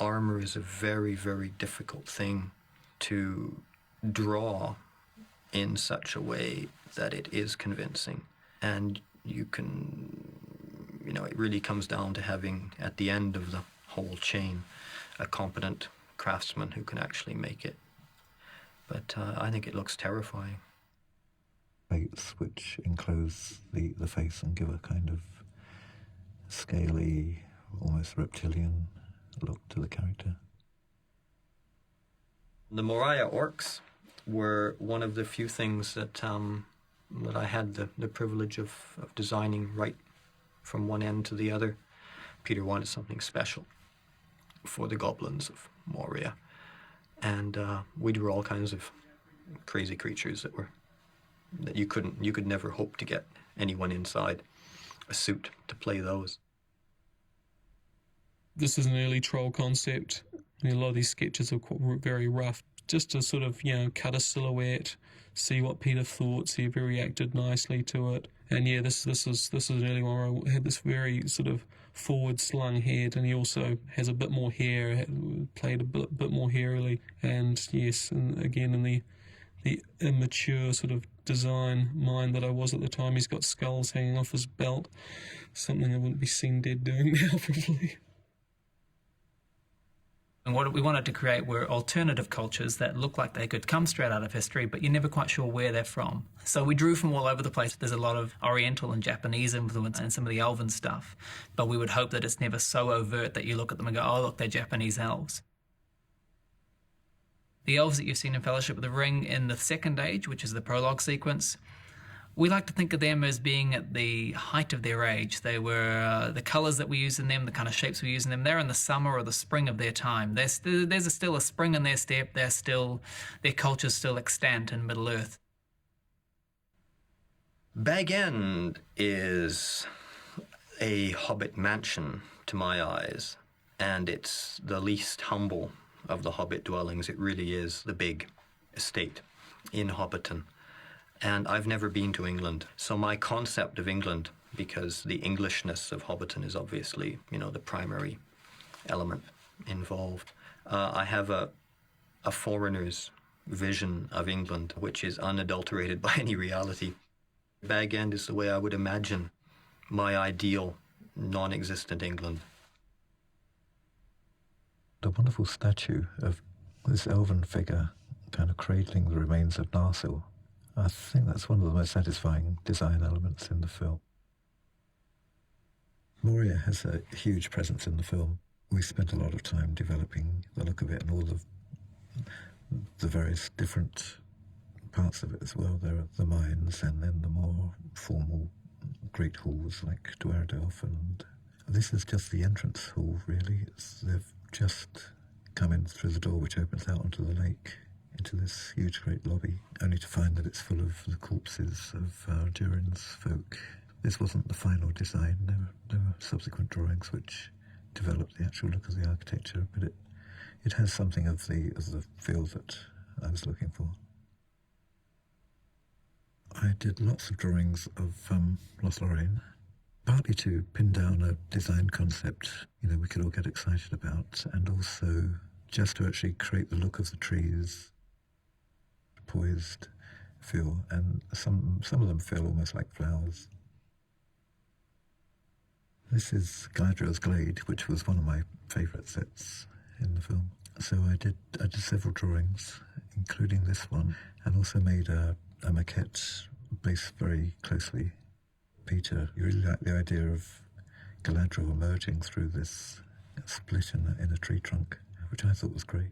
armor is a very, very difficult thing to draw in such a way that it is convincing. And you can, it really comes down to having, at the end of the whole chain, a competent craftsman who can actually make it. But I think it looks terrifying. Plates which enclose the face and give a kind of scaly, almost reptilian look to the character. The Moria orcs were one of the few things that that I had the privilege of designing right from one end to the other. Peter wanted something special for the goblins of Moria, and we drew all kinds of crazy creatures that you could never hope to get anyone inside a suit to play those. This is an early troll concept. I mean, a lot of these sketches are very rough, just to sort of, cut a silhouette, see what Peter thought, see if he reacted nicely to it. And yeah, this is an early one where I had this very sort of forward slung head, and he also has a bit more hair, played a bit more hairily. And yes, and again in the immature sort of design mind that I was at the time, he's got skulls hanging off his belt, something I wouldn't be seen dead doing now probably. And what we wanted to create were alternative cultures that look like they could come straight out of history, but you're never quite sure where they're from. So we drew from all over the place. There's a lot of Oriental and Japanese influence and some of the elven stuff, but we would hope that it's never so overt that you look at them and go, oh, look, they're Japanese elves. The elves that you've seen in Fellowship of the Ring in the Second Age, which is the prologue sequence, we like to think of them as being at the height of their age. They were the colours that we use in them, the kind of shapes we use in them. They're in the summer or the spring of their time. There's still a spring in their step. Their culture's still extant in Middle Earth. Bag End is a hobbit mansion to my eyes, and it's the least humble of the hobbit dwellings. It really is the big estate in Hobbiton. And I've never been to England, so my concept of England, because the Englishness of Hobbiton is obviously, the primary element involved. I have a foreigner's vision of England, which is unadulterated by any reality. Bag End is the way I would imagine my ideal, non-existent England. The wonderful statue of this elven figure kind of cradling the remains of Narsil, I think that's one of the most satisfying design elements in the film. Moria has a huge presence in the film. We spent a lot of time developing the look of it and all the various different parts of it as well. There are the mines and then the more formal great halls like Dwarendorf, and this is just the entrance hall, really. They've just come in through the door which opens out onto the lake, into this huge great lobby, only to find that it's full of the corpses of Durin's folk. This wasn't the final design. There were subsequent drawings which developed the actual look of the architecture, but it has something of the feel that I was looking for. I did lots of drawings of Lothlorien, partly to pin down a design concept we could all get excited about, and also just to actually create the look of the trees, poised feel, and some of them feel almost like flowers. This is Galadriel's Glade, which was one of my favourite sets in the film. So I did several drawings, including this one, and also made a maquette based very closely. Peter, you really liked the idea of Galadriel emerging through this split in a tree trunk, which I thought was great.